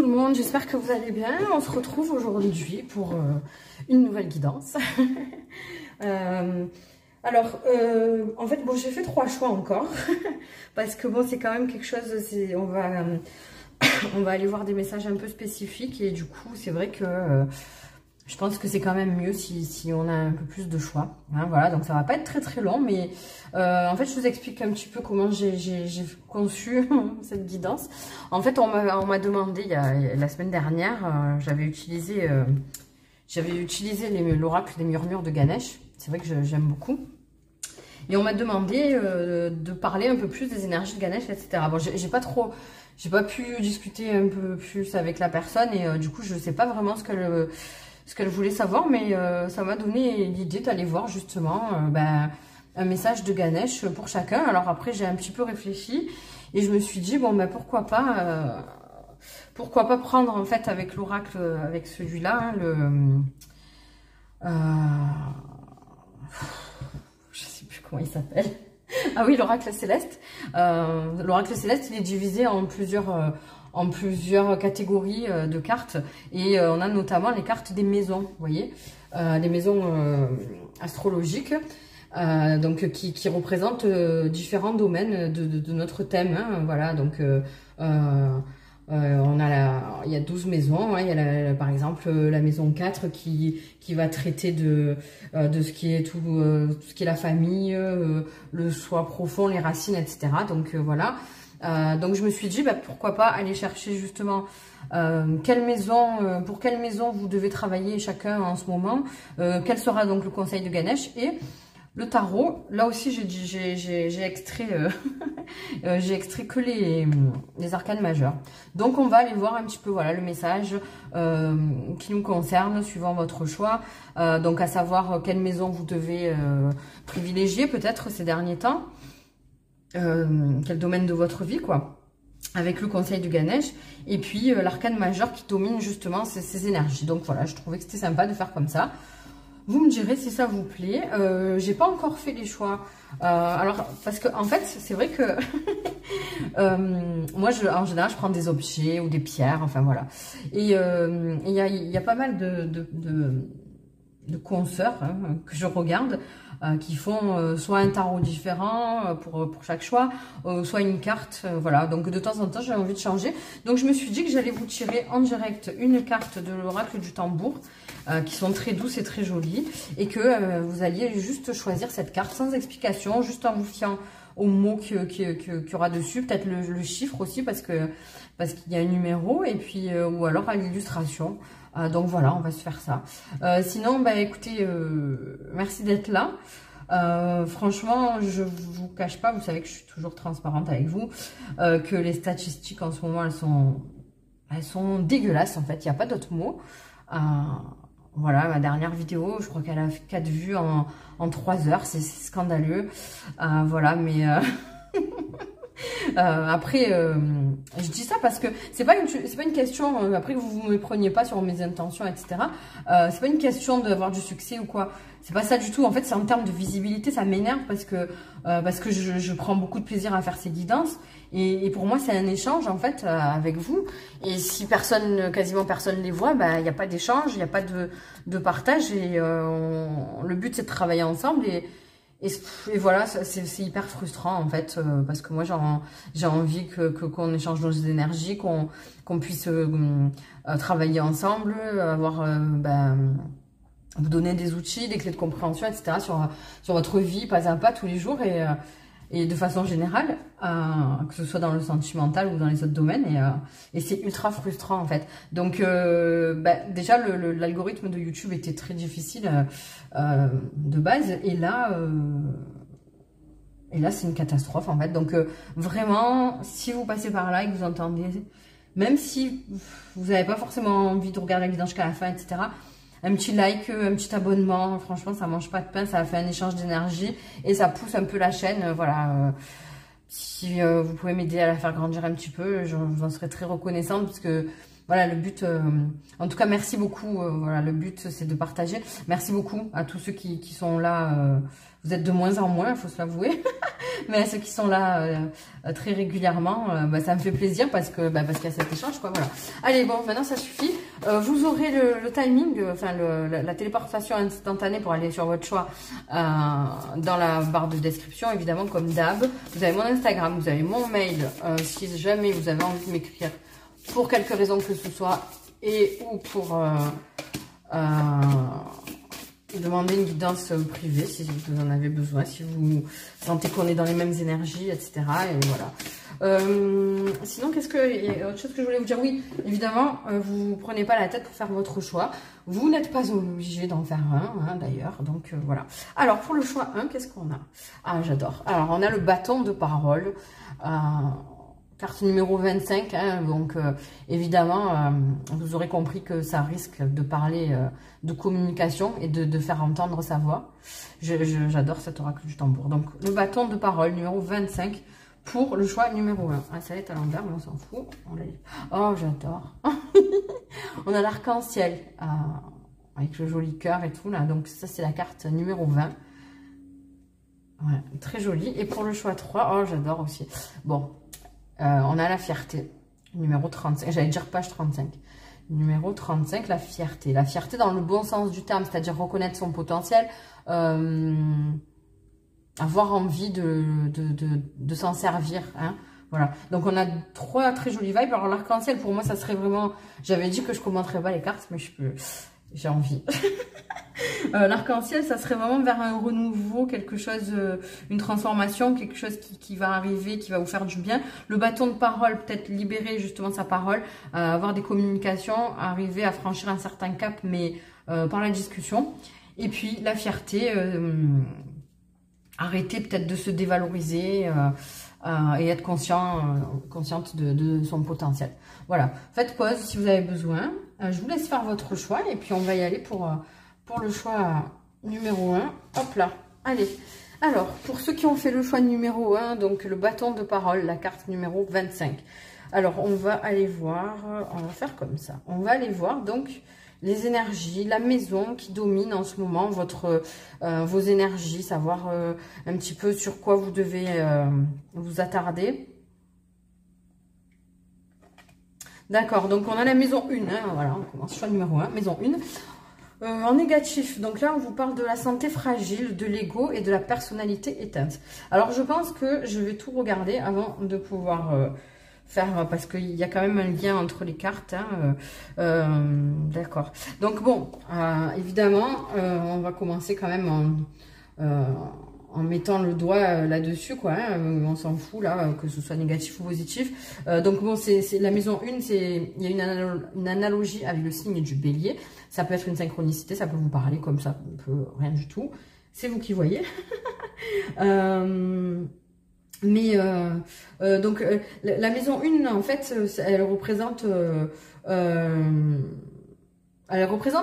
le monde, j'espère que vous allez bien. On se retrouve aujourd'hui pour une nouvelle guidance. En fait, bon, j'ai fait 3 choix encore. Parce que bon, c'est quand même quelque chose, on va aller voir des messages un peu spécifiques. Et du coup, c'est vrai que je pense que c'est quand même mieux si on a un peu plus de choix. Hein, voilà, donc ça va pas être très très long, mais en fait, je vous explique un petit peu comment j'ai conçu cette guidance. En fait, on m'a demandé, la semaine dernière, j'avais utilisé l'oracle des murmures de Ganesh. C'est vrai que j'aime beaucoup. Et on m'a demandé de parler un peu plus des énergies de Ganesh, etc. Bon, j'ai pas pu discuter un peu plus avec la personne et du coup, je sais pas vraiment ce qu'elle voulait savoir, mais ça m'a donné l'idée d'aller voir justement un message de Ganesh pour chacun. Alors après, j'ai un petit peu réfléchi et je me suis dit, bon, ben pourquoi pas prendre en fait avec l'oracle, avec celui-là, je sais plus comment il s'appelle. Ah oui, l'oracle céleste. L'oracle céleste, il est divisé en plusieurs catégories de cartes. Et on a notamment les cartes des maisons, vous voyez, les maisons astrologiques, donc qui représentent différents domaines de notre thème. Hein, voilà, donc il y a 12 maisons, hein, il y a par exemple la maison 4 qui va traiter de ce qui est tout ce qui est la famille, le soi profond, les racines, etc. Donc voilà. Donc je me suis dit pourquoi pas aller chercher justement pour quelle maison vous devez travailler chacun en ce moment, quel sera donc le conseil de Ganesh. Et le tarot, là aussi j'ai extrait j'ai extrait que les arcanes majeures. Donc on va aller voir un petit peu voilà le message qui nous concerne suivant votre choix, donc à savoir quelle maison vous devez privilégier peut-être ces derniers temps, quel domaine de votre vie quoi, avec le conseil de Ganesh, et puis l'arcane majeur qui domine justement ces énergies. Donc voilà, je trouvais que c'était sympa de faire comme ça. Vous me direz si ça vous plaît. J'ai pas encore fait les choix. Alors, parce que en fait, c'est vrai que moi, en général, je prends des objets ou des pierres, enfin voilà. Et il y a pas mal de consoeurs que je regarde qui font soit un tarot différent pour chaque choix, soit une carte, voilà. Donc de temps en temps, j'ai envie de changer. Donc je me suis dit que j'allais vous tirer en direct une carte de l'oracle du tambour, qui sont très douces et très jolies, et que vous alliez juste choisir cette carte sans explication, juste en vous fiant aux mots qu'il y aura dessus, peut-être le chiffre aussi parce qu'il y a un numéro, et puis ou alors à l'illustration. Donc voilà, on va se faire ça. Sinon, écoutez, merci d'être là. Franchement, je vous cache pas, vous savez que je suis toujours transparente avec vous, que les statistiques en ce moment, elles sont dégueulasses en fait, il n'y a pas d'autre mot. Voilà, ma dernière vidéo, je crois qu'elle a fait 4 vues en 3 heures, c'est scandaleux. Voilà, mais... après, je dis ça parce que c'est pas une question, après que vous me preniez pas sur mes intentions, etc. C'est pas une question d'avoir du succès ou quoi. C'est pas ça du tout. En fait, c'est en termes de visibilité, ça m'énerve parce que je prends beaucoup de plaisir à faire ces guidances. Et pour moi, c'est un échange en fait avec vous. Et si quasiment personne les voit, il n'y a pas d'échange, il n'y a pas de partage. Et le but, c'est de travailler ensemble. Et voilà, c'est hyper frustrant en fait, parce que moi j'ai envie qu'on échange nos énergies, qu'on puisse travailler ensemble, avoir vous donner des outils, des clés de compréhension, etc. sur votre vie, pas à pas, tous les jours, et de façon générale, que ce soit dans le sentimental ou dans les autres domaines, et c'est ultra frustrant en fait. Donc déjà l'algorithme de YouTube était très difficile de base, et là c'est une catastrophe en fait. Donc vraiment, si vous passez par là et que vous entendez, même si vous n'avez pas forcément envie de regarder la vidéo jusqu'à la fin, etc., un petit like, un petit abonnement, franchement ça mange pas de pain, ça fait un échange d'énergie et ça pousse un peu la chaîne, voilà. Si vous pouvez m'aider à la faire grandir un petit peu, j'en serais très reconnaissante, parce que voilà, le but, en tout cas, merci beaucoup. Voilà, le but, c'est de partager. Merci beaucoup à tous ceux qui sont là. Vous êtes de moins en moins, il faut se l'avouer. Mais à ceux qui sont là très régulièrement, bah, ça me fait plaisir parce qu'il y a cet échange, quoi. Voilà. Allez, bon, maintenant, ça suffit. Vous aurez le timing, enfin, la téléportation instantanée pour aller sur votre choix dans la barre de description, évidemment, comme d'hab. Vous avez mon Instagram, vous avez mon mail. Si jamais vous avez envie de m'écrire pour quelque raison que ce soit et ou pour demander une guidance privée si vous en avez besoin, si vous sentez qu'on est dans les mêmes énergies, etc. Et voilà. Sinon, il y a autre chose que je voulais vous dire. Oui, évidemment, vous ne prenez pas la tête pour faire votre choix. Vous n'êtes pas obligé d'en faire un, hein, d'ailleurs. Donc, voilà. Alors, pour le choix 1, qu'est-ce qu'on a? Ah, j'adore. Alors, on a le bâton de parole. Carte numéro 25, hein, donc évidemment, vous aurez compris que ça risque de parler de communication et de faire entendre sa voix. J'adore cet oracle du tambour. Donc, le bâton de parole numéro 25 pour le choix numéro 1. Ah, ça va être à l'envers, mais on s'en fout. Oh, j'adore. On a l'arc-en-ciel avec le joli cœur et tout, là. Donc, ça, c'est la carte numéro 20. Ouais, très jolie. Et pour le choix 3, oh, j'adore aussi. Bon. On a la fierté, numéro 35, j'allais dire page 35. Numéro 35, la fierté. La fierté dans le bon sens du terme, c'est-à-dire reconnaître son potentiel, avoir envie de s'en servir. Hein. Voilà. Donc, on a 3 très jolies vibes. Alors, l'arc-en-ciel, pour moi, ça serait vraiment... J'avais dit que je ne commenterais pas les cartes, mais j'ai envie. L'arc-en-ciel, ça serait vraiment vers un renouveau, quelque chose, une transformation, quelque chose qui va arriver, qui va vous faire du bien. Le bâton de parole, peut-être libérer justement sa parole, avoir des communications, arriver à franchir un certain cap, mais par la discussion. Et puis la fierté, arrêter peut-être de se dévaloriser et être consciente de son potentiel. Voilà, faites pause si vous avez besoin. Je vous laisse faire votre choix et puis on va y aller pour le choix numéro 1. Hop là, allez. Alors, pour ceux qui ont fait le choix numéro 1, donc le bâton de parole, la carte numéro 25. Alors, on va aller voir, on va faire comme ça. On va aller voir donc les énergies, la maison qui domine en ce moment, vos énergies, savoir un petit peu sur quoi vous devez vous attarder. D'accord, donc on a la maison 1, hein, voilà, on commence choix numéro 1, maison 1. En négatif, donc là on vous parle de la santé fragile, de l'ego et de la personnalité éteinte. Alors je pense que je vais tout regarder avant de pouvoir faire, parce qu'il y a quand même un lien entre les cartes. Hein, d'accord. Donc bon, évidemment, on va commencer quand même en mettant le doigt là-dessus, quoi. Hein, on s'en fout, là, que ce soit négatif ou positif. Donc bon, c'est la maison 1, il y a une analogie avec le signe du bélier. Ça peut être une synchronicité, ça peut vous parler comme ça, un peu rien du tout. C'est vous qui voyez. Donc, la maison 1, en fait, elle représente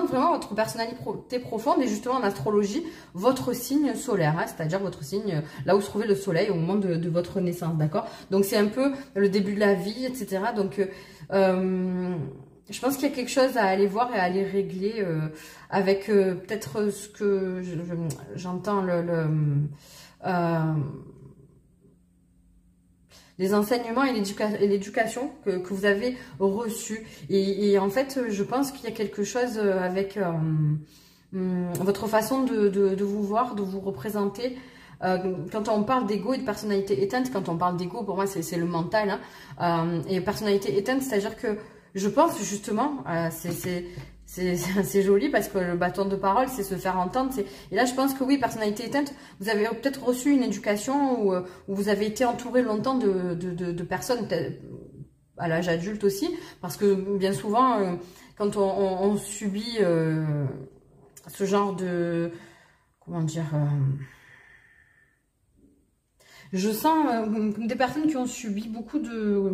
vraiment votre personnalité profonde et justement en astrologie, votre signe solaire, hein, c'est-à-dire votre signe, là où se trouvait le soleil au moment de votre naissance, d'accord? Donc c'est un peu le début de la vie, etc. Donc je pense qu'il y a quelque chose à aller voir et à aller régler avec peut-être ce que j'entends, les enseignements et l'éducation que vous avez reçus. Et en fait, je pense qu'il y a quelque chose avec votre façon de vous voir, de vous représenter. Quand on parle d'ego et de personnalité éteinte, quand on parle d'ego, pour moi, c'est le mental. Hein, et personnalité éteinte, c'est-à-dire que je pense justement, c'est joli parce que le bâton de parole, c'est se faire entendre. Et là, je pense que oui, personnalité éteinte, vous avez peut-être reçu une éducation où vous avez été entouré longtemps de personnes, à l'âge adulte aussi, parce que bien souvent, quand on subit ce genre de... Comment dire je sens des personnes qui ont subi beaucoup de...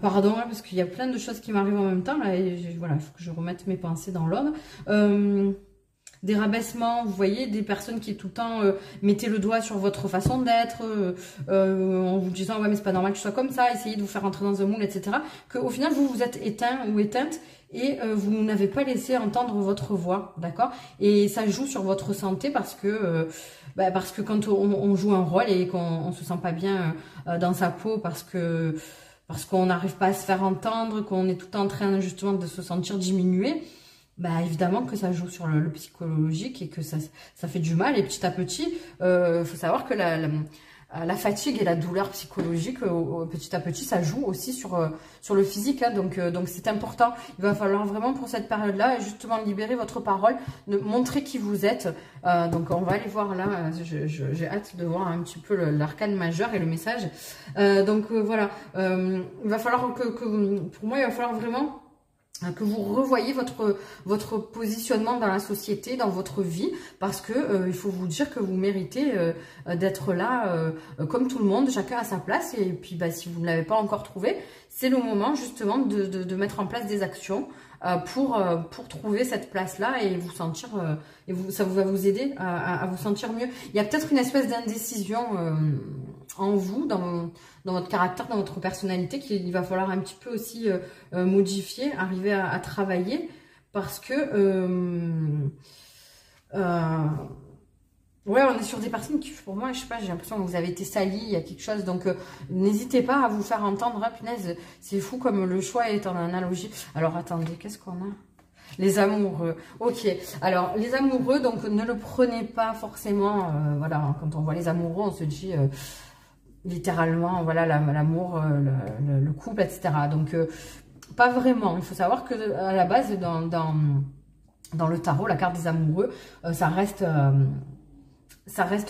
pardon, hein, parce qu'il y a plein de choses qui m'arrivent en même temps, là, et voilà, il faut que je remette mes pensées dans l'ordre. des rabaissements, vous voyez, des personnes qui tout le temps mettaient le doigt sur votre façon d'être, en vous disant ouais mais c'est pas normal que tu sois comme ça, essayez de vous faire rentrer dans un moule, etc. Qu'au final vous vous êtes éteint ou éteinte et vous n'avez pas laissé entendre votre voix, d'accord? Et ça joue sur votre santé parce que quand on joue un rôle et qu'on se sent pas bien dans sa peau parce qu'on n'arrive pas à se faire entendre, qu'on est tout le temps en train justement de se sentir diminué, bah évidemment que ça joue sur le psychologique et que ça fait du mal. Et petit à petit, faut savoir que la fatigue et la douleur psychologique, petit à petit, ça joue aussi sur le physique. Hein, donc c'est important. Il va falloir vraiment pour cette période-là, justement, libérer votre parole, montrer qui vous êtes. Donc on va aller voir là, j'ai hâte de voir un petit peu l'arcane majeur et le message. Voilà, il va falloir pour moi, il va falloir vraiment que vous revoyez votre positionnement dans la société, dans votre vie, parce que il faut vous dire que vous méritez d'être là comme tout le monde, chacun à sa place. Et puis si vous ne l'avez pas encore trouvé, c'est le moment justement de mettre en place des actions pour trouver cette place-là et vous sentir, ça va vous aider à vous sentir mieux. Il y a peut-être une espèce d'indécision en vous, dans votre caractère, dans votre personnalité, qu'il va falloir un petit peu aussi modifier, arriver à travailler, parce que ouais, on est sur des personnes qui, pour moi, je sais pas, j'ai l'impression que vous avez été salis, il y a quelque chose, donc n'hésitez pas à vous faire entendre, hein, punaise, c'est fou comme le choix est en analogie. Alors attendez, qu'est-ce qu'on a? Les amoureux, ok. Alors, les amoureux, donc ne le prenez pas forcément, voilà, quand on voit les amoureux, on se dit littéralement, voilà, l'amour, le couple, etc. Donc, pas vraiment. Il faut savoir que à la base, dans le tarot, la carte des amoureux, ça reste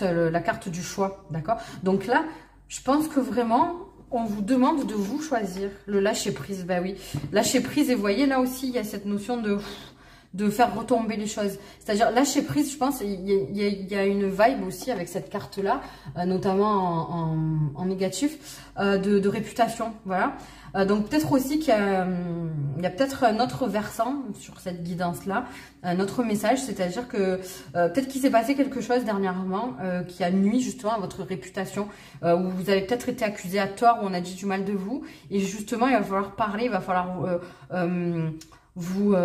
la carte du choix, d'accord? Donc là, je pense que vraiment, on vous demande de vous choisir le lâcher prise. Ben oui, lâcher prise. Et vous voyez, là aussi, il y a cette notion de faire retomber les choses. C'est-à-dire, lâcher prise, je pense, il y a une vibe aussi avec cette carte-là, notamment en négatif, de réputation, voilà. Donc, peut-être aussi qu'il y a peut-être un autre versant sur cette guidance-là, un autre message, c'est-à-dire que peut-être qu'il s'est passé quelque chose dernièrement qui a nui justement à votre réputation, où vous avez peut-être été accusé à tort, où on a dit du mal de vous, et justement, il va falloir parler, il va falloir vous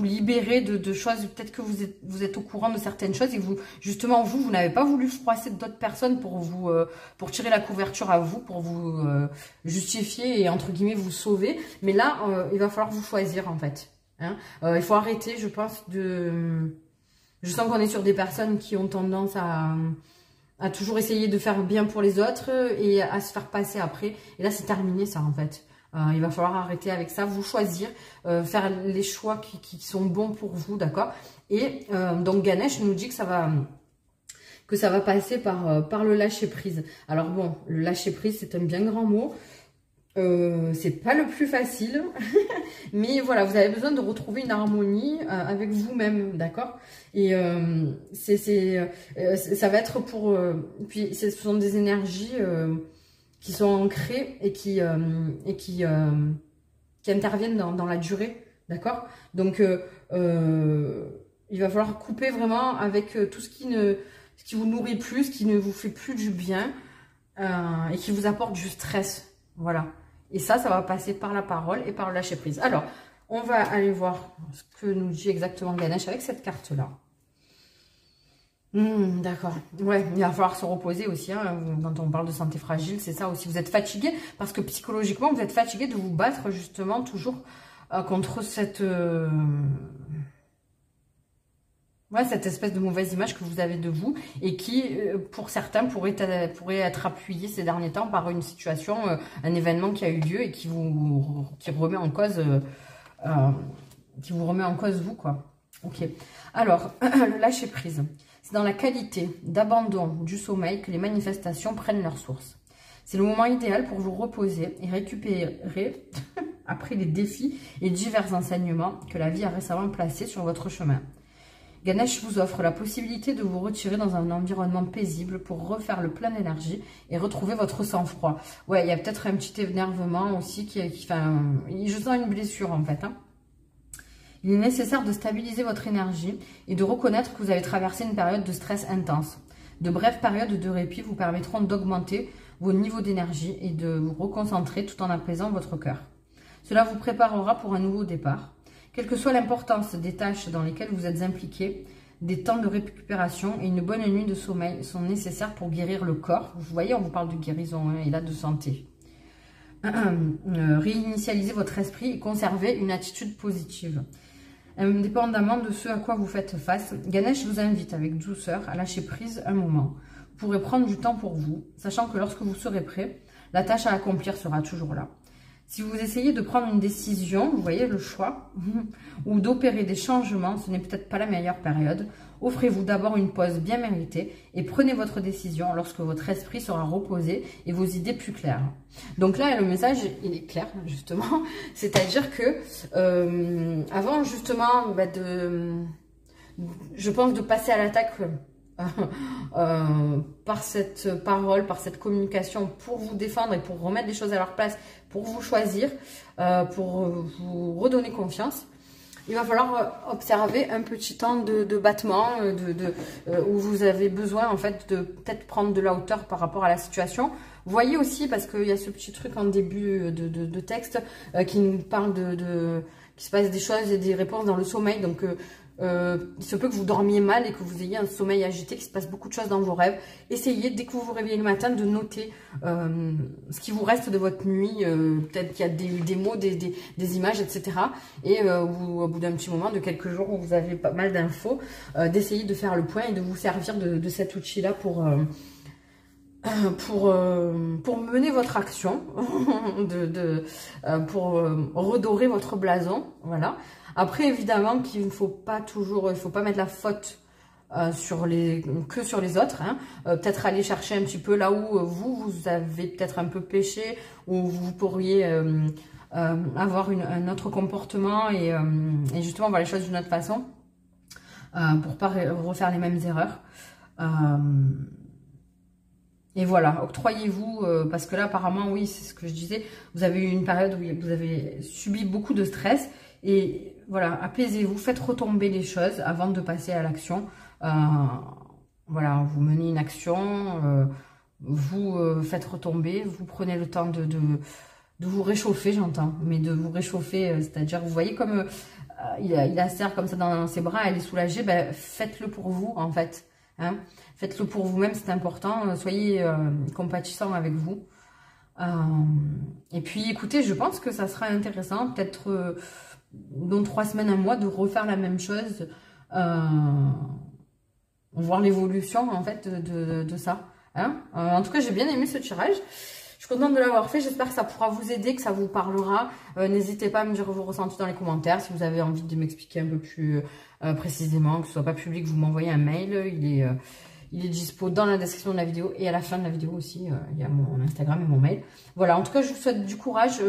libérer de choses, peut-être que vous êtes au courant de certaines choses et que justement vous n'avez pas voulu froisser d'autres personnes pour tirer la couverture à vous, pour vous justifier et entre guillemets vous sauver. Mais là, il va falloir vous choisir en fait. Hein. Il faut arrêter, je pense, je sens qu'on est sur des personnes qui ont tendance à toujours essayer de faire bien pour les autres et à se faire passer après. Et là, c'est terminé ça en fait. Il va falloir arrêter avec ça, vous choisir, faire les choix qui sont bons pour vous, d'accord? Et donc Ganesh nous dit que ça va passer par le lâcher prise. Alors bon, le lâcher prise, c'est un bien grand mot. C'est pas le plus facile, mais voilà, vous avez besoin de retrouver une harmonie avec vous-même, d'accord? Et ça va être pour... puis ce sont des énergies... qui sont ancrés et qui interviennent dans la durée, d'accord? Donc, il va falloir couper vraiment avec tout ce qui vous nourrit plus, ce qui ne vous fait plus du bien et qui vous apporte du stress, voilà. Et ça va passer par la parole et par le lâcher prise. Alors, on va aller voir ce que nous dit exactement Ganesh avec cette carte-là. D'accord. Ouais, il va falloir se reposer aussi. Hein, quand on parle de santé fragile, c'est ça aussi. Vous êtes fatigué parce que psychologiquement, vous êtes fatigué de vous battre justement toujours contre cette espèce de mauvaise image que vous avez de vous et qui, pour certains, pourrait être appuyée ces derniers temps par une situation, un événement qui a eu lieu et qui remet en cause, vous, quoi. Ok. Alors, le lâcher prise. C'est dans la qualité d'abandon du sommeil que les manifestations prennent leur source. C'est le moment idéal pour vous reposer et récupérer après les défis et divers enseignements que la vie a récemment placés sur votre chemin. Ganesh vous offre la possibilité de vous retirer dans un environnement paisible pour refaire le plein d'énergie et retrouver votre sang-froid. Ouais, il y a peut-être un petit énervement aussi je sens une blessure en fait. Hein. Il est nécessaire de stabiliser votre énergie et de reconnaître que vous avez traversé une période de stress intense. De brèves périodes de répit vous permettront d'augmenter vos niveaux d'énergie et de vous reconcentrer tout en apaisant votre cœur. Cela vous préparera pour un nouveau départ. Quelle que soit l'importance des tâches dans lesquelles vous êtes impliqué, des temps de récupération et une bonne nuit de sommeil sont nécessaires pour guérir le corps. Vous voyez, on vous parle de guérison et là de santé. Réinitialisez votre esprit et conservez une attitude positive. Indépendamment de ce à quoi vous faites face, Ganesh vous invite avec douceur à lâcher prise un moment. Vous pourrez prendre du temps pour vous, sachant que lorsque vous serez prêt, la tâche à accomplir sera toujours là. Si vous essayez de prendre une décision, vous voyez le choix, ou d'opérer des changements, ce n'est peut-être pas la meilleure période. Offrez-vous d'abord une pause bien méritée et prenez votre décision lorsque votre esprit sera reposé et vos idées plus claires. Donc là, le message, il est clair, justement. C'est-à-dire que, avant, justement, je pense de passer à l'attaque par cette parole, par cette communication pour vous défendre et pour remettre les choses à leur place, pour vous choisir, pour vous redonner confiance. Il va falloir observer un petit temps de battement où vous avez besoin en fait de peut-être prendre de la hauteur par rapport à la situation. Voyez aussi, parce qu'il y a ce petit truc en début de texte qui nous parle qu'il se passe des choses et des réponses dans le sommeil. Donc il se peut que vous dormiez mal et que vous ayez un sommeil agité, qu'il se passe beaucoup de choses dans vos rêves. Essayez, dès que vous vous réveillez le matin, de noter ce qui vous reste de votre nuit. Peut-être qu'il y a des mots, des images, etc. Et au bout d'un petit moment, de quelques jours où vous avez pas mal d'infos, d'essayer de faire le point et de vous servir de cet outil-là pour mener votre action, pour redorer votre blason, voilà. Après, évidemment, qu'il ne faut pas toujours, il faut pas mettre la faute que sur les autres, hein. Peut-être aller chercher un petit peu là où vous avez peut-être un peu péché, où vous pourriez avoir un autre comportement et justement voir les choses d'une autre façon pour pas refaire les mêmes erreurs. Et voilà, octroyez-vous, parce que là, apparemment, oui, c'est ce que je disais, vous avez eu une période où vous avez subi beaucoup de stress. Et voilà, apaisez-vous, faites retomber les choses avant de passer à l'action. Voilà, vous menez une action, vous faites retomber, vous prenez le temps de vous réchauffer, j'entends, mais de vous réchauffer, c'est-à-dire, vous voyez comme il a serre comme ça dans ses bras, elle est soulagée, ben, faites-le pour vous, en fait. Hein. Faites-le pour vous-même, c'est important. Soyez compatissant avec vous. Et puis, écoutez, je pense que ça sera intéressant, peut-être dans 3 semaines, un mois, de refaire la même chose. Voir l'évolution, en fait, de ça. Hein. En tout cas, j'ai bien aimé ce tirage. Je suis contente de l'avoir fait. J'espère que ça pourra vous aider, que ça vous parlera. N'hésitez pas à me dire vos ressentis dans les commentaires. Si vous avez envie de m'expliquer un peu plus précisément, que ce soit pas public, vous m'envoyez un mail. Il est dispo dans la description de la vidéo et à la fin de la vidéo aussi. Il y a mon Instagram et mon mail. Voilà, en tout cas, je vous souhaite du courage.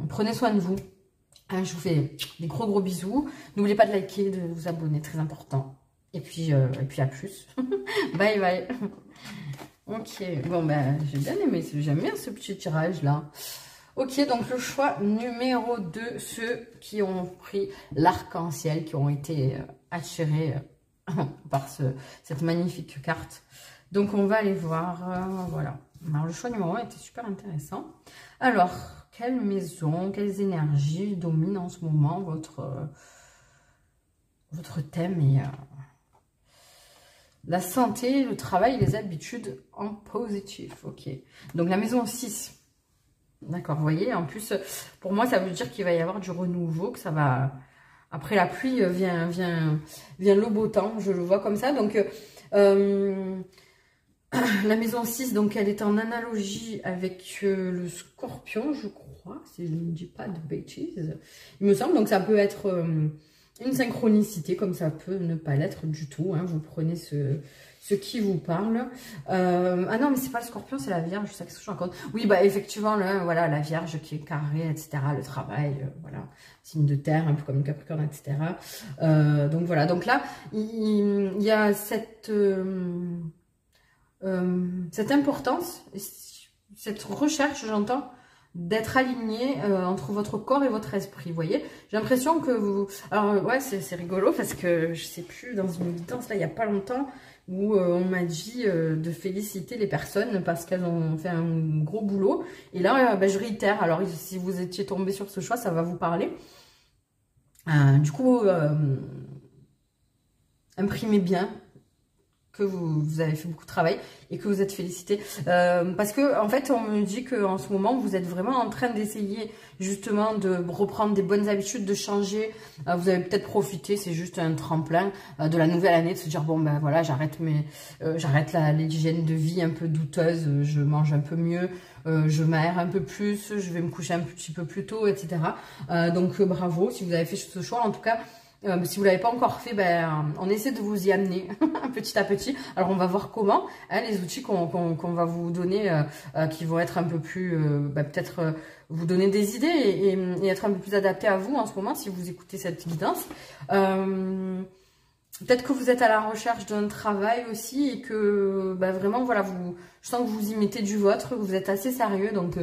Prenez soin de vous. Hein, je vous fais des gros bisous. N'oubliez pas de liker, de vous abonner, très important. Et puis à plus. Bye bye. Ok, bon ben j'ai bien aimé, j'aime bien ce petit tirage là. Ok, donc le choix numéro 2, ceux qui ont pris l'arc-en-ciel, qui ont été attirés par cette magnifique carte. Donc on va aller voir, voilà. Alors le choix numéro 1 était super intéressant. Alors, quelle maison, quelles énergies dominent en ce moment votre thème et la santé, le travail et les habitudes en positif. Ok. Donc la maison 6. D'accord, vous voyez, en plus, pour moi, ça veut dire qu'il va y avoir du renouveau, que ça va... Après la pluie, vient le beau temps, je le vois comme ça. Donc, la maison 6, donc elle est en analogie avec le scorpion, je crois, si je ne dis pas de bêtises. Il me semble, donc ça peut être... une synchronicité, comme ça peut ne pas l'être du tout. Hein. Vous prenez ce qui vous parle. Ah non, mais c'est pas le scorpion, c'est la vierge. Je sais que je raconte. Oui, bah effectivement, là, voilà, la vierge qui est carrée, etc. Le travail, voilà, signe de terre, un peu comme le capricorne, etc. Donc voilà, donc là, il y a cette importance, cette recherche, j'entends, d'être aligné entre votre corps et votre esprit, vous voyez. J'ai l'impression que vous... Alors, ouais, c'est rigolo parce que je sais plus, dans une guidance, là, il n'y a pas longtemps, où on m'a dit de féliciter les personnes parce qu'elles ont fait un gros boulot. Et là, je réitère. Alors, si vous étiez tombé sur ce choix, ça va vous parler. Du coup, imprimez bien que vous avez fait beaucoup de travail et que vous êtes félicité. Parce que, en fait, on me dit qu'en ce moment, vous êtes vraiment en train d'essayer justement de reprendre des bonnes habitudes, de changer. Vous avez peut-être profité, c'est juste un tremplin de la nouvelle année, de se dire, bon, ben voilà, j'arrête l'hygiène de vie un peu douteuse, je mange un peu mieux, je m'aère un peu plus, je vais me coucher un petit peu plus tôt, etc. Donc, bravo si vous avez fait ce choix. En tout cas, si vous ne l'avez pas encore fait, on essaie de vous y amener petit à petit. Alors, on va voir comment, les outils qu'on va vous donner, qui vont être un peu plus, peut-être vous donner des idées et être un peu plus adaptés à vous en ce moment, si vous écoutez cette guidance. Peut-être que vous êtes à la recherche d'un travail aussi et que vraiment, voilà, je sens que vous y mettez du vôtre, que vous êtes assez sérieux, donc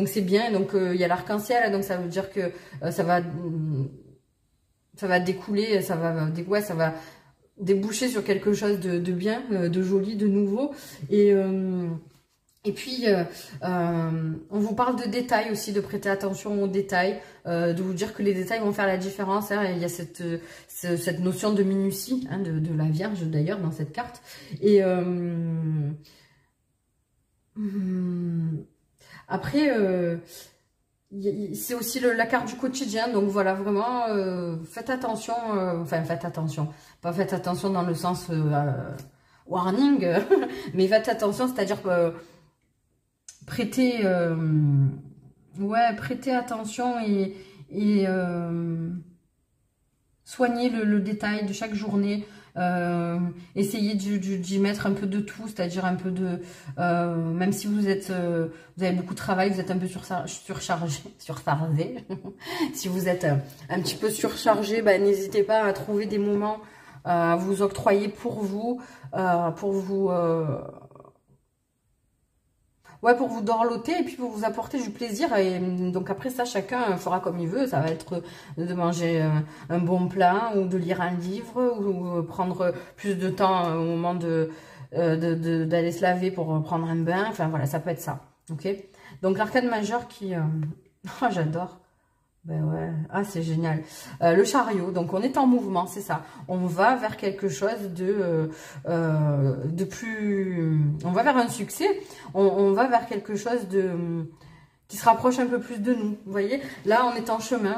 c'est bien. Donc, il y a l'arc-en-ciel, donc ça veut dire que ça va découler, ça va déboucher sur quelque chose de bien, de joli, de nouveau. Et puis, on vous parle de détails aussi, de prêter attention aux détails, de vous dire que les détails vont faire la différence. Hein. Il y a cette notion de minutie, hein, de la Vierge d'ailleurs dans cette carte. Et après... c'est aussi la carte du quotidien, donc voilà, vraiment, faites attention, faites attention, pas faites attention dans le sens warning, mais faites attention, c'est-à-dire prêtez attention et soignez le détail de chaque journée. Essayez d'y mettre un peu de tout, c'est-à-dire un peu de... même si vous avez beaucoup de travail, vous êtes un peu surchargé. Si vous êtes un petit peu surchargé, n'hésitez pas à trouver des moments à vous octroyer pour vous pour vous dorloter et puis pour vous apporter du plaisir. Et donc après ça, chacun fera comme il veut. Ça va être de manger un bon plat ou de lire un livre ou prendre plus de temps au moment d'aller se laver pour prendre un bain. Enfin voilà, ça peut être ça. Ok. Donc l'arcane majeur qui... oh, j'adore. Ben ouais, c'est génial. Le chariot, donc on est en mouvement, c'est ça. On va vers quelque chose de plus... On va vers un succès, on va vers quelque chose qui se rapproche un peu plus de nous. Vous voyez, là on est en chemin,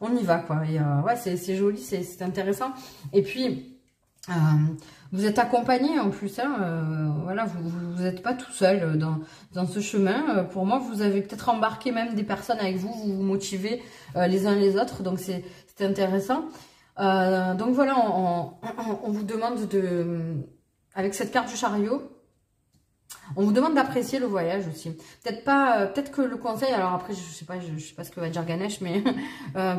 on y va quoi. Et ouais, c'est joli, c'est intéressant. Et puis... vous êtes accompagné en plus, hein, voilà, vous n'êtes pas tout seul dans ce chemin. Pour moi, vous avez peut-être embarqué même des personnes avec vous, vous motivez les uns les autres, donc c'est intéressant. Donc voilà, on vous demande avec cette carte du chariot, on vous demande d'apprécier le voyage aussi. Peut-être que le conseil, alors après je sais pas ce que va dire Ganesh, mais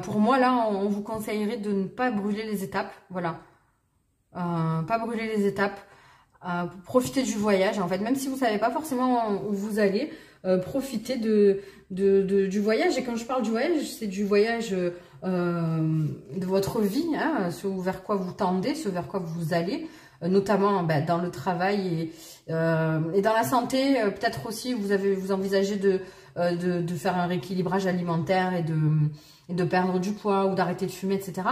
pour moi là, on vous conseillerait de ne pas brûler les étapes, voilà. Pas brûler les étapes, profiter du voyage en fait, même si vous savez pas forcément où vous allez, profitez du voyage. Et quand je parle du voyage, c'est du voyage de votre vie, hein, ce vers quoi vous tendez, ce vers quoi vous allez, notamment dans le travail et dans la santé. Peut-être aussi vous envisagez de faire un rééquilibrage alimentaire et de perdre du poids ou d'arrêter de fumer, etc.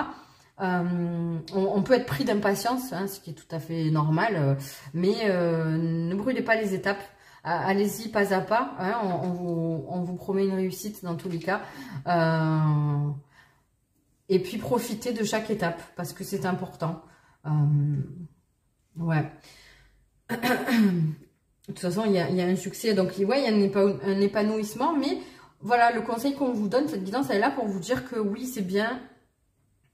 On peut être pris d'impatience, hein, ce qui est tout à fait normal, mais ne brûlez pas les étapes, allez-y pas à pas, hein, on vous promet une réussite dans tous les cas, et puis profitez de chaque étape, parce que c'est important, ouais. De toute façon, il y a un succès, donc ouais, il y a un épanouissement, mais voilà, le conseil qu'on vous donne, cette guidance, elle est là pour vous dire que oui, c'est bien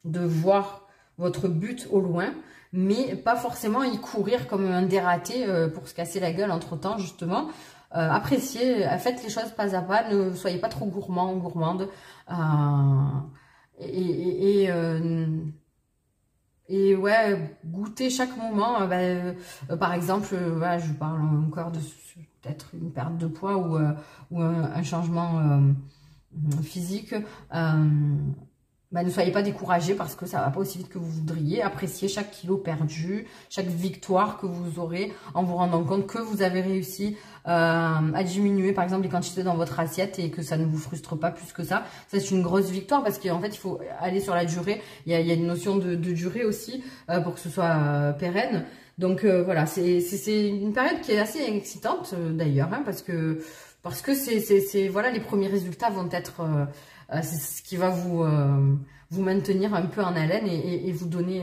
de voir votre but au loin, mais pas forcément y courir comme un dératé pour se casser la gueule entre-temps, justement. Appréciez, faites les choses pas à pas, ne soyez pas trop gourmand ou gourmande. Et ouais, goûter chaque moment. Par exemple, voilà, je parle encore de peut-être une perte de poids ou un changement physique. Ne soyez pas découragés parce que ça va pas aussi vite que vous voudriez. Appréciez chaque kilo perdu, chaque victoire que vous aurez en vous rendant compte que vous avez réussi à diminuer par exemple les quantités dans votre assiette et que ça ne vous frustre pas plus que ça. Ça c'est une grosse victoire parce qu'en fait il faut aller sur la durée. Il y a une notion de durée aussi pour que ce soit pérenne. Donc voilà, c'est une période qui est assez excitante d'ailleurs parce que voilà, les premiers résultats vont être c'est ce qui va vous maintenir un peu en haleine et vous donner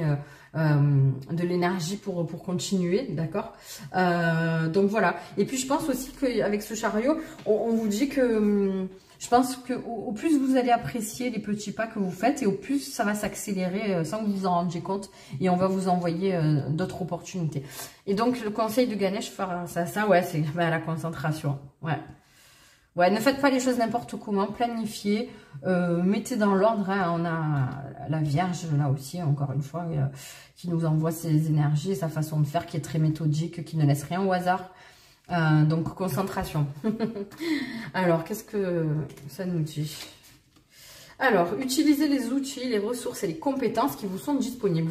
de l'énergie pour continuer, d'accord. Donc voilà. Et puis je pense aussi qu'avec ce chariot, on vous dit que je pense que au plus vous allez apprécier les petits pas que vous faites et au plus ça va s'accélérer sans que vous vous en rendiez compte et on va vous envoyer d'autres opportunités. Et donc le conseil de Ganesh face à ça, ouais, c'est la concentration. Ouais. Ouais, ne faites pas les choses n'importe comment, planifiez, mettez dans l'ordre. On a la Vierge, là aussi, encore une fois, qui nous envoie ses énergies et sa façon de faire qui est très méthodique, qui ne laisse rien au hasard. Donc, concentration. Alors, qu'est-ce que ça nous dit? Alors, utilisez les outils, les ressources et les compétences qui vous sont disponibles.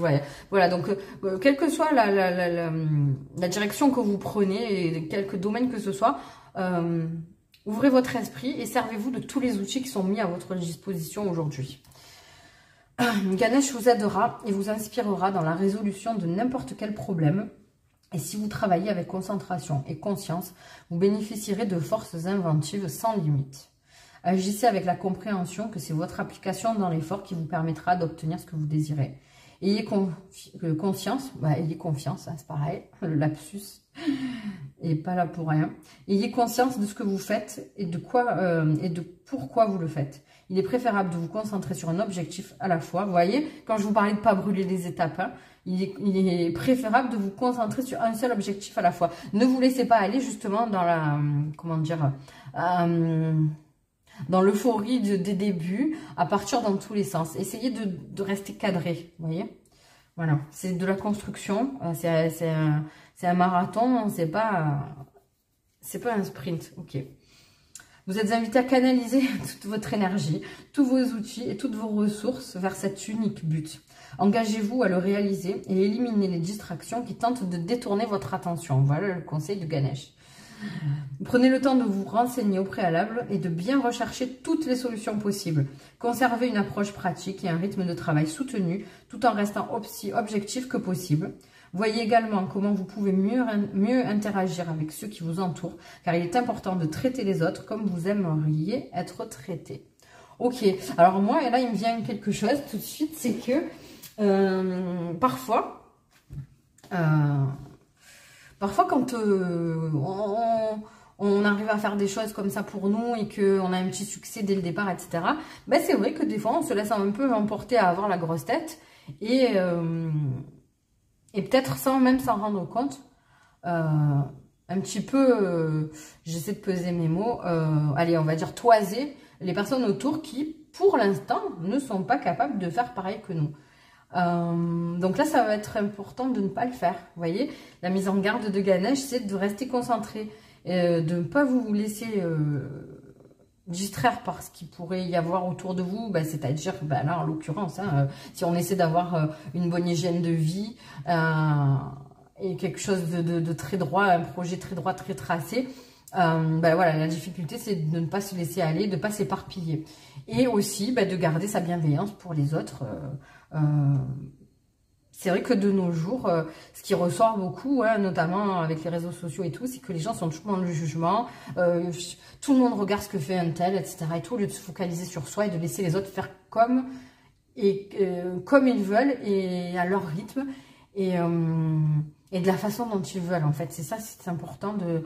Voilà, donc, quelle que soit la direction que vous prenez et quelques domaines que ce soit, ouvrez votre esprit et servez-vous de tous les outils qui sont mis à votre disposition aujourd'hui. Ganesh vous aidera et vous inspirera dans la résolution de n'importe quel problème. Et si vous travaillez avec concentration et conscience, vous bénéficierez de forces inventives sans limite. Agissez avec la compréhension que c'est votre application dans l'effort qui vous permettra d'obtenir ce que vous désirez. Ayez conscience, ayez confiance, c'est pareil, le lapsus et pas là pour rien. Ayez conscience de ce que vous faites et de pourquoi vous le faites. Il est préférable de vous concentrer sur un objectif à la fois. Vous voyez, quand je vous parlais de ne pas brûler les étapes, il est préférable de vous concentrer sur un seul objectif à la fois. Ne vous laissez pas aller justement dans dans l'euphorie des débuts, à partir dans tous les sens. Essayez de rester cadré, vous voyez. Voilà, c'est de la construction, c'est un marathon, c'est pas un sprint, ok. Vous êtes invité à canaliser toute votre énergie, tous vos outils et toutes vos ressources vers cet unique but. Engagez-vous à le réaliser et éliminez les distractions qui tentent de détourner votre attention. Voilà le conseil de Ganesh. Prenez le temps de vous renseigner au préalable et de bien rechercher toutes les solutions possibles. Conservez une approche pratique et un rythme de travail soutenu tout en restant aussi objectif que possible. Voyez également comment vous pouvez mieux interagir avec ceux qui vous entourent, car il est important de traiter les autres comme vous aimeriez être traité. Ok, alors moi, et là il me vient quelque chose tout de suite, c'est que parfois quand on arrive à faire des choses comme ça pour nous et qu'on a un petit succès dès le départ, etc., c'est vrai que des fois, on se laisse un peu emporter à avoir la grosse tête et peut-être sans même s'en rendre compte, un petit peu, j'essaie de peser mes mots, allez, on va dire toiser les personnes autour qui, pour l'instant, ne sont pas capables de faire pareil que nous. Donc là, ça va être important de ne pas le faire. Vous voyez, la mise en garde de Ganesh, c'est de rester concentré, de ne pas vous laisser distraire par ce qu'il pourrait y avoir autour de vous. C'est-à-dire, là, en l'occurrence, si on essaie d'avoir une bonne hygiène de vie et quelque chose de très droit, un projet très droit, très tracé, voilà, la difficulté, c'est de ne pas se laisser aller, de ne pas s'éparpiller. Et aussi, de garder sa bienveillance pour les autres. C'est vrai que de nos jours, ce qui ressort beaucoup, notamment avec les réseaux sociaux et tout, c'est que les gens sont toujours dans le jugement. Tout le monde regarde ce que fait un tel, etc. et tout, au lieu de se focaliser sur soi et de laisser les autres faire comme ils veulent et à leur rythme et de la façon dont ils veulent, en fait. C'est ça, c'est important de...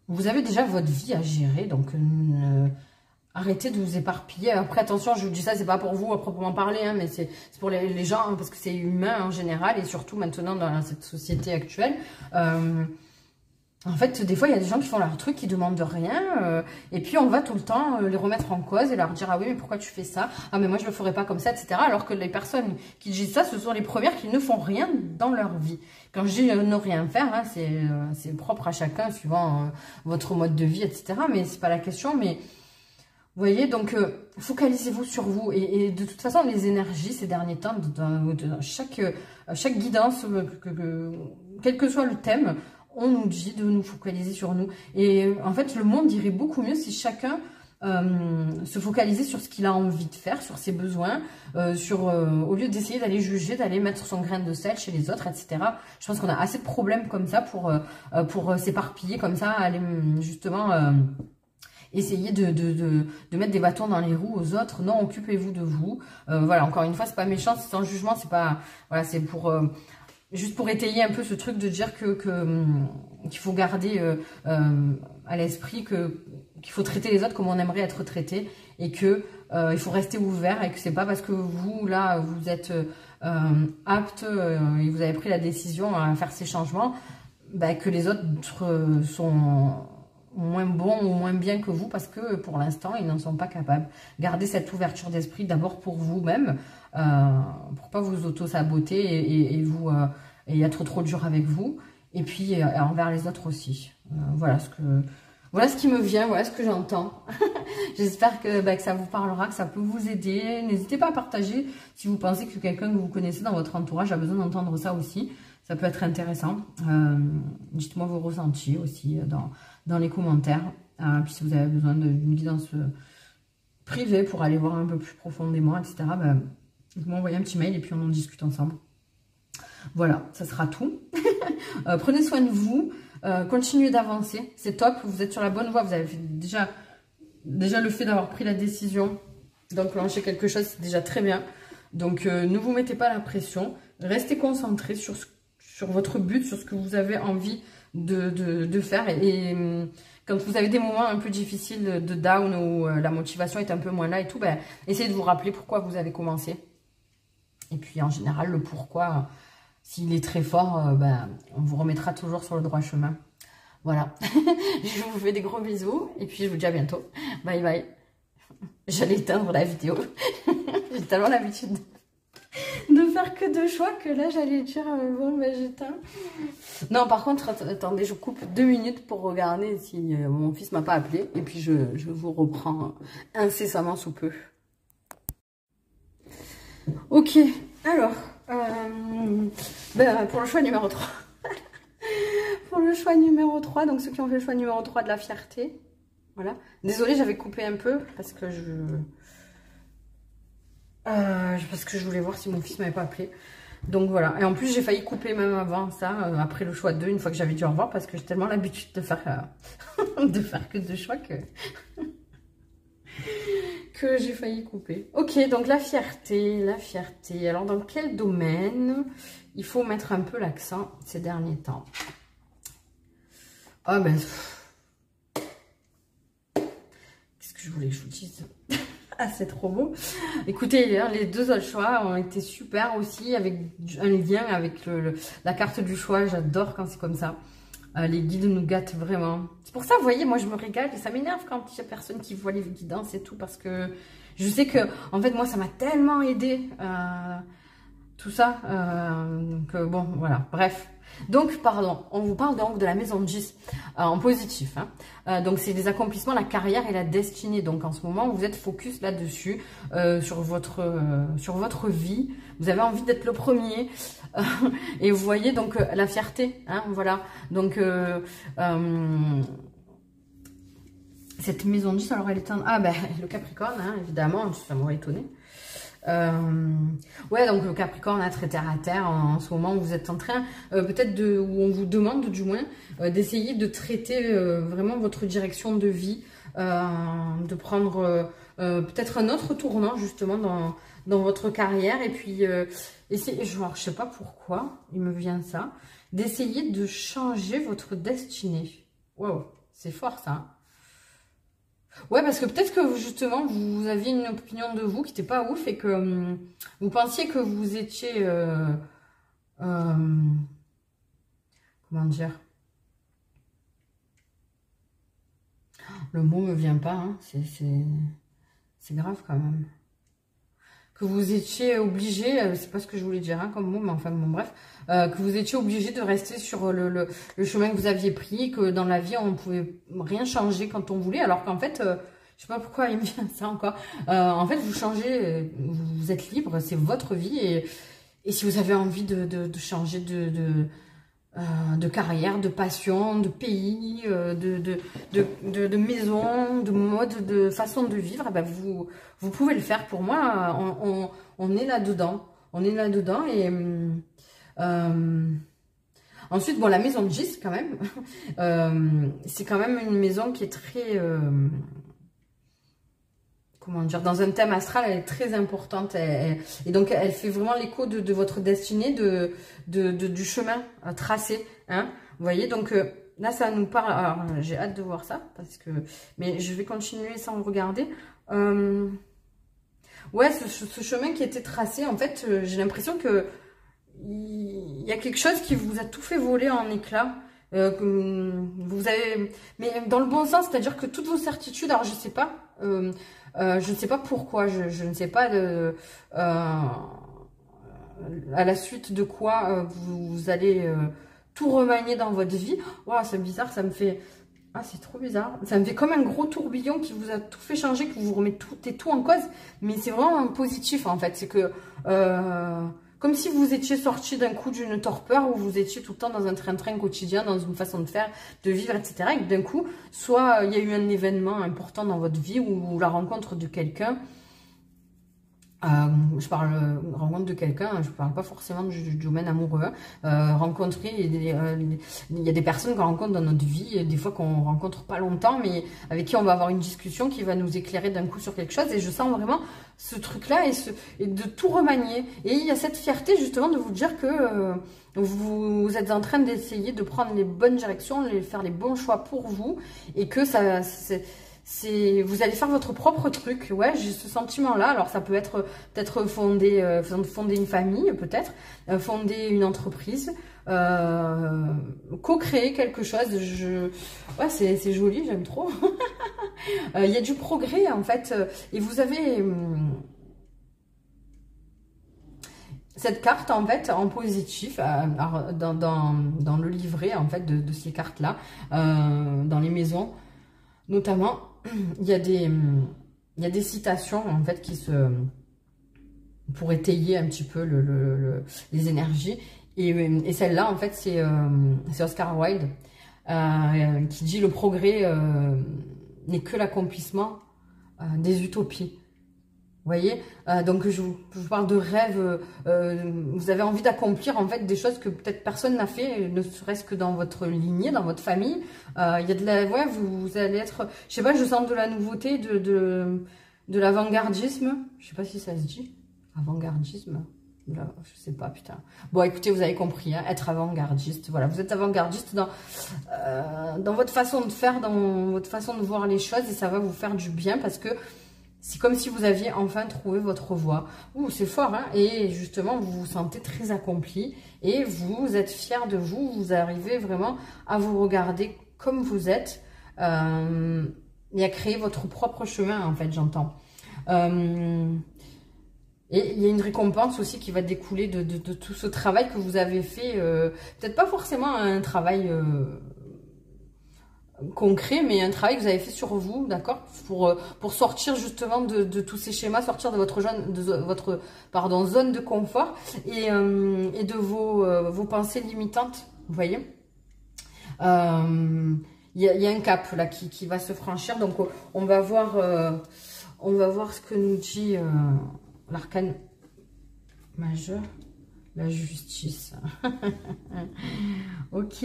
Vous avez déjà votre vie à gérer, donc arrêtez de vous éparpiller. Après, attention, je vous dis ça, c'est pas pour vous à proprement parler, mais c'est pour les gens, parce que c'est humain en général, et surtout maintenant dans cette société actuelle. En fait, des fois, il y a des gens qui font leur truc, qui demandent rien, et puis on va tout le temps les remettre en cause et leur dire « Ah oui, mais pourquoi tu fais ça? Ah mais moi, je le ferais pas comme ça, etc. » Alors que les personnes qui disent ça, ce sont les premières qui ne font rien dans leur vie. Quand je dis ne rien faire, hein, c'est propre à chacun, suivant votre mode de vie, etc. Mais c'est pas la question, mais... Vous voyez, donc focalisez-vous sur vous. Et de toute façon, les énergies ces derniers temps, dans chaque guidance, quel que soit le thème, on nous dit de nous focaliser sur nous. Et en fait, le monde irait beaucoup mieux si chacun se focalisait sur ce qu'il a envie de faire, sur ses besoins, au lieu d'essayer d'aller juger, d'aller mettre son grain de sel chez les autres, etc. Je pense qu'on a assez de problèmes comme ça pour s'éparpiller comme ça, aller justement... Essayez de mettre des bâtons dans les roues aux autres. Non, occupez-vous de vous. Voilà, encore une fois, c'est pas méchant, c'est sans jugement, c'est pas... Voilà, c'est pour... juste pour étayer un peu ce truc de dire qu'il faut garder à l'esprit qu'il faut traiter les autres comme on aimerait être traité et que il faut rester ouvert et que c'est pas parce que vous, là, vous êtes apte et vous avez pris la décision à faire ces changements, bah, que les autres sont... moins bons ou moins bien que vous parce que pour l'instant ils n'en sont pas capables. Gardez cette ouverture d'esprit d'abord pour vous-même pour pas vous auto-saboter et être trop dur avec vous et puis envers les autres aussi. Voilà ce qui me vient, voilà ce que j'entends. J'espère que ça vous parlera, que ça peut vous aider. N'hésitez pas à partager si vous pensez que quelqu'un que vous connaissez dans votre entourage a besoin d'entendre ça aussi. Ça peut être intéressant. Dites-moi vos ressentis aussi dans les commentaires. Puis si vous avez besoin d'une guidance privée pour aller voir un peu plus profondément, etc., vous m'envoyez un petit mail et puis on en discute ensemble. Voilà, ça sera tout. Prenez soin de vous. Continuez d'avancer. C'est top. Vous êtes sur la bonne voie. Vous avez déjà le fait d'avoir pris la décision d'enclencher quelque chose, c'est déjà très bien. Donc, ne vous mettez pas la pression. Restez concentrés sur votre but, sur ce que vous avez envie de faire. Et quand vous avez des moments un peu difficiles de down où la motivation est un peu moins là et tout, essayez de vous rappeler pourquoi vous avez commencé. Et puis en général, le pourquoi, s'il est très fort, on vous remettra toujours sur le droit chemin. Voilà. Je vous fais des gros bisous et puis je vous dis à bientôt. Bye bye. J'allais éteindre la vidéo. J'ai tellement l'habitude de faire que 2 choix que là j'allais dire bon j'éteins. Non, par contre attendez, je coupe 2 minutes pour regarder si mon fils m'a pas appelé et puis je vous reprends incessamment sous peu. Ok, alors pour le choix numéro 3 pour le choix numéro 3, donc ceux qui ont fait le choix numéro 3 de la fierté, voilà, désolée j'avais coupé un peu parce que je voulais voir si mon fils m'avait pas appelé. Donc voilà. Et en plus, j'ai failli couper même avant ça, après le choix 2, une fois que j'avais dit au revoir, parce que j'ai tellement l'habitude de faire, que 2 choix que j'ai failli couper. Ok, donc la fierté. Alors, dans quel domaine il faut mettre un peu l'accent ces derniers temps? Ah qu'est-ce que je voulais que je vous dise? Ah, c'est trop beau. Écoutez, les 2 autres choix ont été super aussi, avec un lien avec la carte du choix. J'adore quand c'est comme ça. Les guides nous gâtent vraiment. C'est pour ça, vous voyez, moi je me régale et ça m'énerve quand il y a personne qui voit les guidances et tout, parce que je sais que, en fait, moi ça m'a tellement aidé tout ça. Donc bon, voilà, bref. Donc, pardon, on vous parle donc de la maison 10 en positif. Hein. Donc, c'est les accomplissements, la carrière et la destinée. Donc, en ce moment, vous êtes focus là-dessus, sur votre vie. Vous avez envie d'être le premier. Et vous voyez, donc, la fierté. Hein, voilà. Donc, cette maison 10, alors elle est en... Ah, le Capricorne, hein, évidemment, ça m'aurait étonné. Ouais, donc le Capricorne, très terre à terre en ce moment, vous êtes en train peut-être où on vous demande du moins d'essayer de traiter vraiment votre direction de vie, de prendre peut-être un autre tournant justement dans votre carrière et puis essayer, je sais pas pourquoi il me vient ça, d'essayer de changer votre destinée. Wow, c'est fort ça, hein. Ouais, parce que peut-être que justement, vous aviez une opinion de vous qui n'était pas ouf et que vous pensiez que vous étiez... comment dire? Le mot me vient pas, hein. C'est grave quand même. Que vous étiez obligé, c'est pas ce que je voulais dire hein, comme mot, mais enfin bon bref, que vous étiez obligé de rester sur le chemin que vous aviez pris, que dans la vie on pouvait rien changer quand on voulait, alors qu'en fait, je sais pas pourquoi il me vient ça encore, en fait vous changez, vous êtes libre, c'est votre vie, et si vous avez envie de changer de carrière, de passion, de pays, de maison, de mode, de façon de vivre, eh ben vous pouvez le faire. Pour moi, on est là-dedans. On est là-dedans et ensuite, bon, la maison de Gis, quand même, c'est quand même une maison qui est très... comment dire, dans un thème astral, elle est très importante. Et donc, elle fait vraiment l'écho de votre destinée, du chemin tracé. Hein, vous voyez, donc là, ça nous parle. Alors, j'ai hâte de voir ça, parce que... Mais je vais continuer sans regarder. Ouais, ce chemin qui était tracé, en fait, j'ai l'impression que il y a quelque chose qui vous a tout fait voler en éclats. Vous avez... Mais dans le bon sens, c'est-à-dire que toutes vos certitudes, alors je sais pas... je ne sais pas pourquoi, je ne sais pas à la suite de quoi vous allez tout remanier dans votre vie. Wow, c'est bizarre, ça me fait... Ah, c'est trop bizarre. Ça me fait comme un gros tourbillon qui vous a tout fait changer, que vous remet tout en cause. Mais c'est vraiment positif, en fait. C'est que... comme si vous étiez sorti d'un coup d'une torpeur où vous étiez tout le temps dans un train-train quotidien, dans une façon de faire, de vivre, etc. Et que d'un coup, soit il y a eu un événement important dans votre vie ou la rencontre de quelqu'un. Je parle rencontre de quelqu'un, je parle pas forcément du domaine amoureux. Rencontrer, il y a des personnes qu'on rencontre dans notre vie, des fois qu'on rencontre pas longtemps, mais avec qui on va avoir une discussion qui va nous éclairer d'un coup sur quelque chose. Et je sens vraiment ce truc-là et de tout remanier. Et il y a cette fierté justement de vous dire que vous êtes en train d'essayer de prendre les bonnes directions, de faire les bons choix pour vous, et que ça... vous allez faire votre propre truc. Ouais, j'ai ce sentiment-là. Alors, ça peut être peut-être fonder une famille, peut-être, fonder une entreprise, co-créer quelque chose. Ouais, c'est joli, j'aime trop. Il y a du progrès, en fait. Et vous avez... cette carte, en fait, en positif, dans le livret, en fait, de ces cartes-là, dans les maisons, notamment, il y a des citations, en fait, pour étayer un petit peu les énergies. Et celle-là, en fait, c'est Oscar Wilde qui dit « Le progrès n'est que l'accomplissement des utopies ». Vous voyez, donc je vous parle de rêves, vous avez envie d'accomplir en fait des choses que peut-être personne n'a fait, ne serait-ce que dans votre lignée, dans votre famille. Il y a de la, ouais, vous allez être, je sais pas, je sens de la nouveauté, de l'avant-gardisme. Je sais pas si ça se dit, avant-gardisme. Là, je sais pas, putain. Bon, écoutez, vous avez compris, hein, être avant-gardiste. Voilà, vous êtes avant-gardiste dans votre façon de faire, dans votre façon de voir les choses, et ça va vous faire du bien parce que c'est comme si vous aviez enfin trouvé votre voie. Ouh, c'est fort, hein. Et justement, vous vous sentez très accompli et vous êtes fier de vous. Vous arrivez vraiment à vous regarder comme vous êtes et à créer votre propre chemin, en fait, j'entends. Et il y a une récompense aussi qui va découler de tout ce travail que vous avez fait. Peut-être pas forcément un travail... concret, mais un travail que vous avez fait sur vous, d'accord, pour sortir justement de tous ces schémas, sortir de votre zone de confort et de vos pensées limitantes, vous voyez. Il y a un cap là qui va se franchir, donc on va voir ce que nous dit l'arcane majeur, la justice. Ok.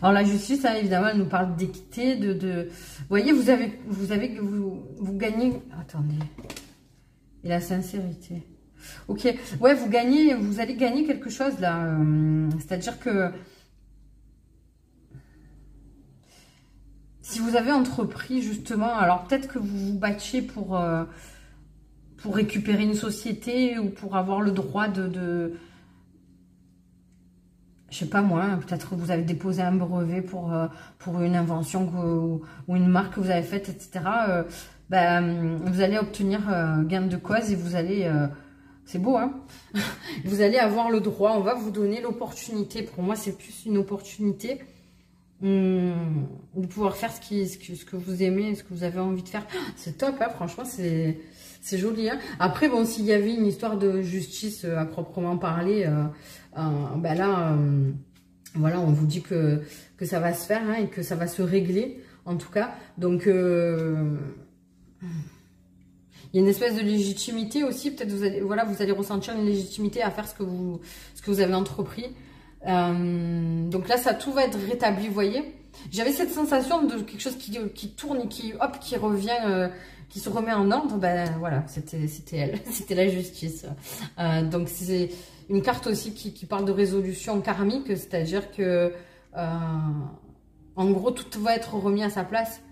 Alors la justice, hein, évidemment, elle nous parle d'équité, vous voyez, vous gagnez. Attendez. Et la sincérité. Ok. Ouais, vous allez gagner quelque chose là. C'est-à-dire que si vous avez entrepris justement, alors peut-être que vous vous battiez pour récupérer une société ou pour avoir le droit je sais pas moi, peut-être que vous avez déposé un brevet pour une invention ou une marque que vous avez faite, etc. Ben, vous allez obtenir gain de cause et vous allez... c'est beau, hein. Vous allez avoir le droit, on va vous donner l'opportunité. Pour moi, c'est plus une opportunité de pouvoir faire ce que vous aimez, ce que vous avez envie de faire. C'est top, hein, franchement, c'est joli. Hein. Après, bon, s'il y avait une histoire de justice à proprement parler, ben là, voilà, on vous dit que ça va se faire hein, et que ça va se régler, en tout cas. Donc, il y a une espèce de légitimité aussi. Peut-être vous allez ressentir une légitimité à faire ce que vous avez entrepris. Donc là, tout va être rétabli, vous voyez. J'avais cette sensation de quelque chose qui tourne et qui revient, qui se remet en ordre. Ben voilà, c'était elle, c'était la justice. Donc c'est une carte aussi qui parle de résolution karmique, c'est-à-dire que en gros tout va être remis à sa place.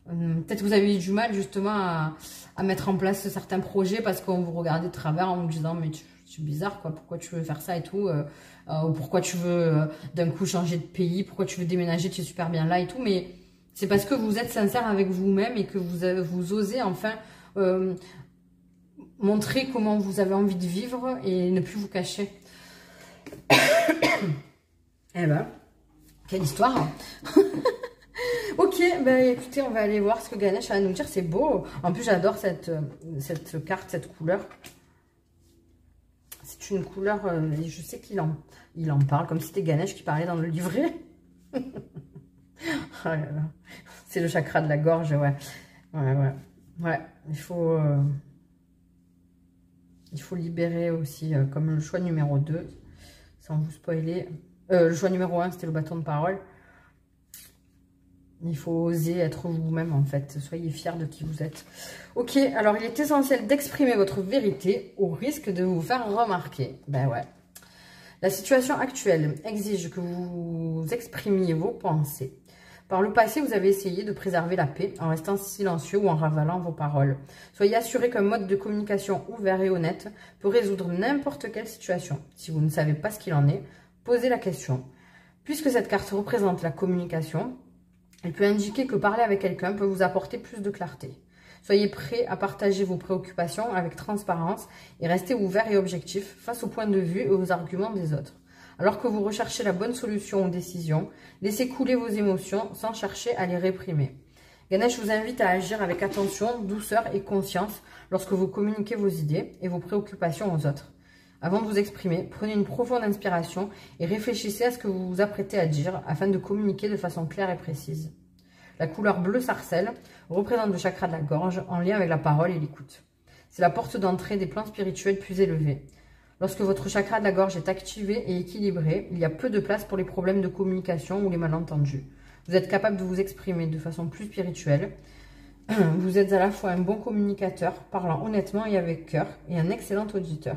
Peut-être que vous avez eu du mal justement à mettre en place certains projets parce qu'on vous regardait de travers en vous disant mais c'est bizarre quoi, pourquoi tu veux faire ça et tout, ou pourquoi tu veux d'un coup changer de pays, pourquoi tu veux déménager, tu es super bien là et tout, mais c'est parce que vous êtes sincère avec vous-même et que vous osez enfin montrer comment vous avez envie de vivre et ne plus vous cacher. Eh ben, quelle histoire. Ok, ben écoutez, on va aller voir ce que Ganesh a à nous dire. C'est beau. En plus, j'adore cette carte, cette couleur. C'est une couleur, je sais qu'il en parle, comme si c'était Ganesh qui parlait dans le livret. Oh là là. C'est le chakra de la gorge, ouais. Ouais, il faut libérer aussi, comme le choix numéro 2, sans vous spoiler. Le choix numéro 1, c'était le bâton de parole. Il faut oser être vous-même, en fait. Soyez fiers de qui vous êtes. Ok, alors il est essentiel d'exprimer votre vérité au risque de vous faire remarquer. Ben ouais. La situation actuelle exige que vous exprimiez vos pensées. Par le passé, vous avez essayé de préserver la paix en restant silencieux ou en ravalant vos paroles. Soyez assurés qu'un mode de communication ouvert et honnête peut résoudre n'importe quelle situation. Si vous ne savez pas ce qu'il en est, posez la question. Puisque cette carte représente la communication, elle peut indiquer que parler avec quelqu'un peut vous apporter plus de clarté. Soyez prêts à partager vos préoccupations avec transparence et restez ouverts et objectifs face aux points de vue et aux arguments des autres. Alors que vous recherchez la bonne solution aux décisions, laissez couler vos émotions sans chercher à les réprimer. Ganesh vous invite à agir avec attention, douceur et conscience lorsque vous communiquez vos idées et vos préoccupations aux autres. Avant de vous exprimer, prenez une profonde inspiration et réfléchissez à ce que vous vous apprêtez à dire afin de communiquer de façon claire et précise. La couleur bleu sarcelle représente le chakra de la gorge en lien avec la parole et l'écoute. C'est la porte d'entrée des plans spirituels plus élevés. Lorsque votre chakra de la gorge est activé et équilibré, il y a peu de place pour les problèmes de communication ou les malentendus. Vous êtes capable de vous exprimer de façon plus spirituelle. Vous êtes à la fois un bon communicateur, parlant honnêtement et avec cœur, et un excellent auditeur.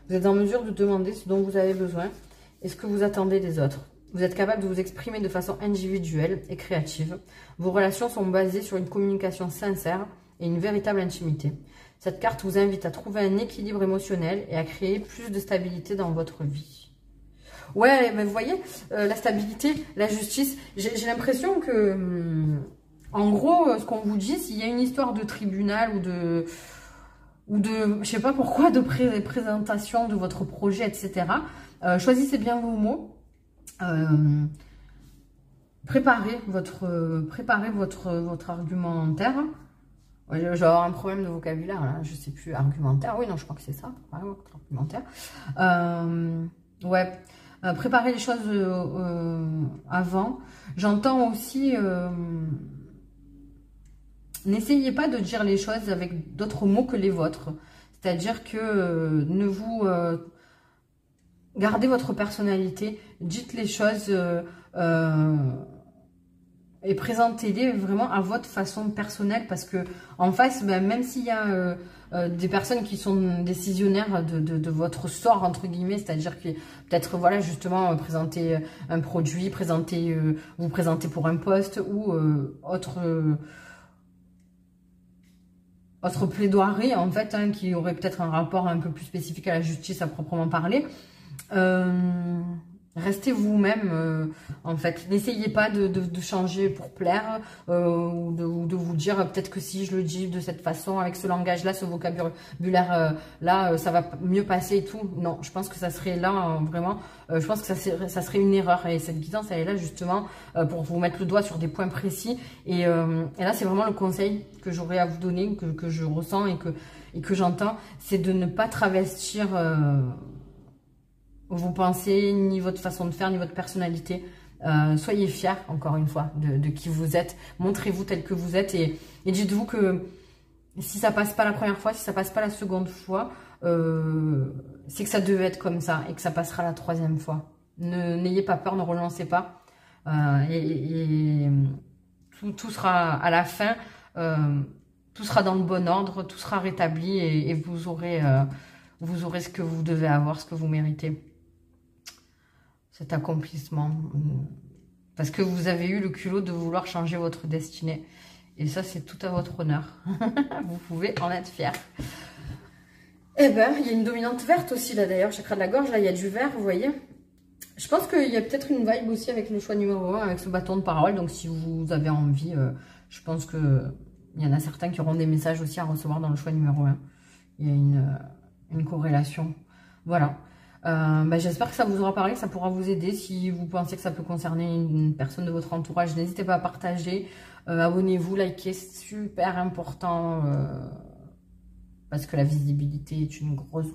Vous êtes en mesure de demander ce dont vous avez besoin et ce que vous attendez des autres. Vous êtes capable de vous exprimer de façon individuelle et créative. Vos relations sont basées sur une communication sincère et une véritable intimité. Cette carte vous invite à trouver un équilibre émotionnel et à créer plus de stabilité dans votre vie. Ouais, mais vous voyez, la stabilité, la justice, j'ai l'impression que, en gros, ce qu'on vous dit, s'il y a une histoire de tribunal ou de je sais pas pourquoi, de présentation de votre projet, etc. Choisissez bien vos mots. Préparez votre argumentaire. Ouais, je vais avoir un problème de vocabulaire, là. Je sais plus, argumentaire. Oui, non, je crois que c'est ça. Préparez votre argumentaire. Ouais. Préparez les choses avant. J'entends aussi... n'essayez pas de dire les choses avec d'autres mots que les vôtres. C'est-à-dire que ne vous... gardez votre personnalité. Dites les choses... et présentez-les vraiment à votre façon personnelle, parce que en face, ben, même s'il y a des personnes qui sont décisionnaires de votre sort, entre guillemets, c'est-à-dire que peut-être, voilà, justement, présenter un produit, vous présenter pour un poste ou autre plaidoirie, en fait, hein, qui aurait peut-être un rapport un peu plus spécifique à la justice à proprement parler. Restez vous-même, en fait. N'essayez pas de changer pour plaire ou de vous dire peut-être que si je le dis de cette façon, avec ce langage-là, ce vocabulaire-là, ça va mieux passer et tout. Non, je pense que ça serait là, vraiment, je pense que ça serait une erreur. Et cette guidance, elle est là justement pour vous mettre le doigt sur des points précis. Et là, c'est vraiment le conseil que j'aurais à vous donner, que je ressens et que j'entends, c'est de ne pas travestir... vos pensées, ni votre façon de faire, ni votre personnalité. Soyez fiers, encore une fois, de qui vous êtes. Montrez-vous tel que vous êtes et dites-vous que si ça passe pas la première fois, si ça passe pas la seconde fois, c'est que ça devait être comme ça et que ça passera la troisième fois. N'ayez pas peur, ne relancez pas. Tout sera à la fin, tout sera dans le bon ordre, tout sera rétabli et vous aurez ce que vous devez avoir, ce que vous méritez. Cet accomplissement. Parce que vous avez eu le culot de vouloir changer votre destinée. Et ça, c'est tout à votre honneur. Vous pouvez en être fier. Eh ben, il y a une dominante verte aussi, là, d'ailleurs. Chakra de la gorge, là, il y a du vert, vous voyez. Je pense qu'il y a peut-être une vibe aussi avec le choix numéro 1, avec ce bâton de parole. Donc, si vous avez envie, je pense qu'il y en a certains qui auront des messages aussi à recevoir dans le choix numéro 1. Il y a une corrélation. Voilà. J'espère que ça vous aura parlé, que ça pourra vous aider. Si vous pensez que ça peut concerner une personne de votre entourage, n'hésitez pas à partager. Abonnez-vous, likez, c'est super important. Parce que la visibilité est une grosse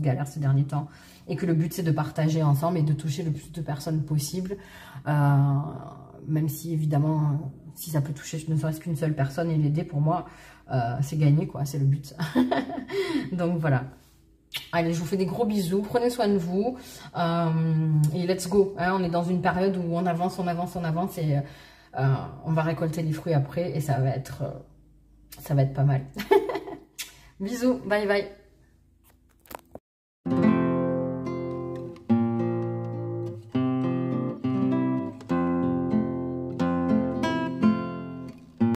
galère ces derniers temps. Et que le but, c'est de partager ensemble et de toucher le plus de personnes possible. Même si, évidemment, si ça peut toucher ne serait-ce qu'une seule personne et l'aider, pour moi, c'est gagné, quoi. C'est le but. Donc, voilà. Allez, je vous fais des gros bisous. Prenez soin de vous. Et let's go. Hein, on est dans une période où on avance. Et on va récolter les fruits après. Et ça va être pas mal. Bisous. Bye bye.